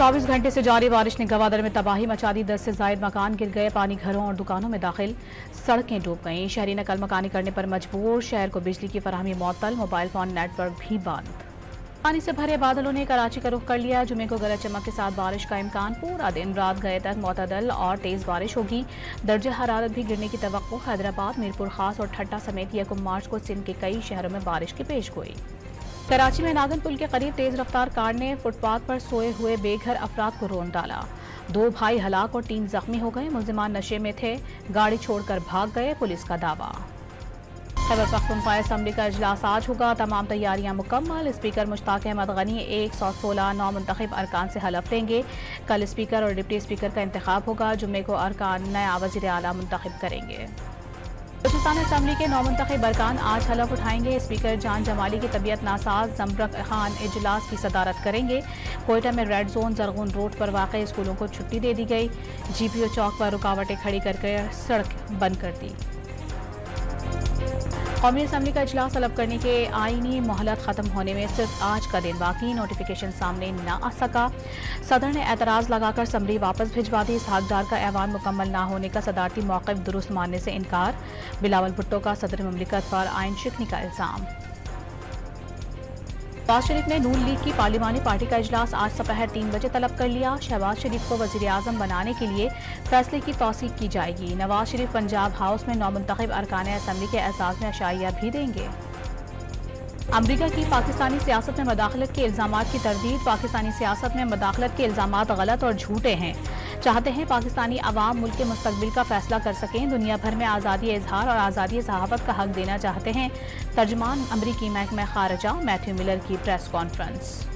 24 घंटे से जारी बारिश ने गवादर में तबाही मचा दी। 10 से जायद मकान गिर गए, पानी घरों और दुकानों में दाखिल, सड़कें डूब गईं। शहरी नकल मकानी करने पर मजबूर, शहर को बिजली की फराहमी मुअत्तल, मोबाइल फोन नेटवर्क भी बंद। पानी से भरे बादलों ने कराची का रुख कर लिया। जुमे को गरज चमक के साथ बारिश का इम्कान। पूरा दिन रात गए तक मुतदल और तेज बारिश होगी। दर्जे हरारत भी गिरने की तवक्को। हैदराबाद, मीरपुर खास और ठट्टा समेत 1 मार्च को सिंध के कई शहरों में बारिश की पेशगोई। कराची में नागन पुल के करीब तेज रफ्तार कार ने फुटपाथ पर सोए हुए बेघर अफराद को रोन डाला। 2 भाई हलाक और 3 जख्मी हो गए। मुल्जिमान नशे में थे, गाड़ी छोड़कर भाग गए, पुलिस का दावा। खैबर पख्तूनख्वा असम्बली का इजलास आज होगा। तमाम तैयारियां मुकम्मल। स्पीकर मुश्ताक अहमद गनी 116 नौमुंतखब अरकान से हलफ लेंगे। कल स्पीकर और डिप्टी स्पीकर का इंतखाब होगा। जुम्मे को अरकान नया वज़ीर आला मुंतखब करेंगे। बलूचिस्तान असम्बली के नौमुंतखब अरकान आज हलफ उठाएंगे। स्पीकर जान जमाली की तबीयत नासाज, जमरक खान इजलास की सदारत करेंगे। कोयटा में रेड जोन जरगुन रोड पर वाक़ स्कूलों को छुट्टी दे दी गई। GPO चौक पर रुकावटें खड़ी करके सड़क बंद कर दी। कौमी असम्बली का इजलास तलब करने के आईनी मोहलत खत्म होने में सिर्फ आज का दिन बाकी। नोटिफिकेशन सामने न आ सका। सदर ने एतराज लगाकर असम्बली वापस भिजवा दी। इसहाक डार का ऐवान मुकम्मल न होने का सदारती मौक़िफ़ दुरुस्त मानने से इनकार। बिलावल भुट्टो का सदर ममलिकत पर आइन शिकनी का इल्ज़ाम। शहबाज शरीफ ने नून लीग की पार्लिमानी पार्टी का इजलास आज दोपहर 3 बजे तलब कर लिया। शहबाज शरीफ को वज़ीर आज़म बनाने के लिए फैसले की तौसीक की जाएगी। नवाज शरीफ पंजाब हाउस में नौमुंतखब अरकान असम्बली के एजाज़ में अशाइया भी देंगे। अमरीका की पाकिस्तानी सियासत में मदाखलत के इल्ज़ामात की तरदीद। पाकिस्तानी सियासत में मदाखलत के इल्ज़ामात गलत और झूठे हैं। चाहते हैं पाकिस्तानी अवाम मुल्क के मुस्तकबिल का फैसला कर सकें। दुनिया भर में आज़ादी इजहार और आज़ादी सहाफ़त का हक देना चाहते हैं। तर्जुमान अमरीकी महकमा खारजा मैथ्यू मिलर की प्रेस कॉन्फ्रेंस।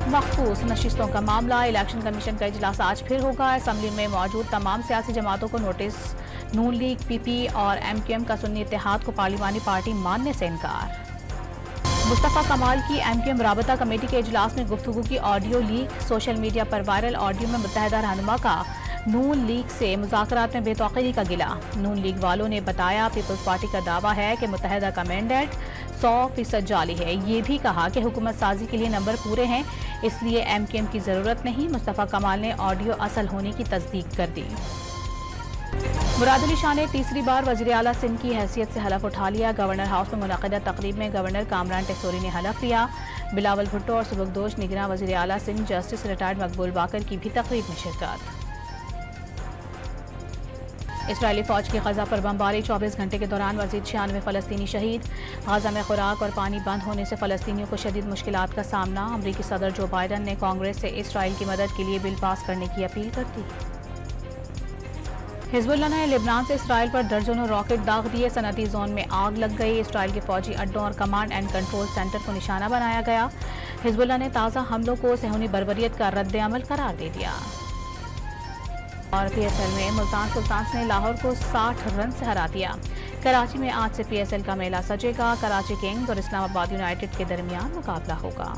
मखसूस नशिस्तों का मामला। इलेक्शन कमीशन का इजलास आज फिर होगा। असम्बली में मौजूद तमाम सियासी जमातों को नोटिस। नून लीग, PP और MQM का सुन्नी इत्तेहाद को पार्लिमानी पार्टी मानने से इनकार। मुस्तफ़ा कमाल की MQM राबता कमेटी के इजलास में गुफ्तगू की ऑडियो लीक। सोशल मीडिया पर वायरल ऑडियो में मुत्तहदा रहनुमा का नून लीग से मुज़ाकरात में बेतौकीरी का गिला। नून लीग वालों ने बताया पीपल्स पार्टी का दावा है कि मुत्तहदा का मैंडेट 100% जाली है। ये भी कहा कि हुकूमत साजी के लिए नंबर पूरे हैं, इसलिए MQM की ज़रूरत नहीं। मुस्तफ़ा कमाल ने ऑडियो असल होने की तस्दीक कर दी। मुराद अली शाह ने तीसरी बार वज़ीर आला सिंध की हैसियत से हलफ उठा लिया। गवर्नर हाउस में मुनक़िदा तक़रीब में गवर्नर कामरान टेक्सोरी ने हलफ लिया। बिलावल भुट्टो और सुबकदोश निगरां वज़ीर आला सिंध जस्टिस रिटायर्ड मकबूल बाकर की भी तक़रीब में शिरकत। इसराइली फ़ौज की गज़ा पर बमबारी। 24 घंटे के दौरान मज़ीद 96 फ़लस्तीनी शहीद। गज़ा में खुराक और पानी बंद होने से फ़लस्तीनियों को शदीद मुश्किलात का सामना। अमरीकी सदर जो बाइडन ने कांग्रेस से इसराइल की मदद के लिए बिल पास करने की अपील कर दी। हिज़्बुल्लाह ने लेबनान से इसराइल पर दर्जनों रॉकेट दाग दिए। सनती जोन में आग लग गई। इसराइल के फौजी अड्डों और कमांड एंड कंट्रोल सेंटर को निशाना बनाया गया। हिज़्बुल्लाह ने ताज़ा हमलों को सेहूनी बर्बरियत का रद्द-ए-अमल करार दे दिया। और PSL में मुल्तान सुल्तान्स ने लाहौर को 60 रन से हरा दिया। कराची में आज से PSL का मेला सजेगा। कराची किंग्स और इस्लामाबाद यूनाइटेड के दरमियान मुकाबला होगा।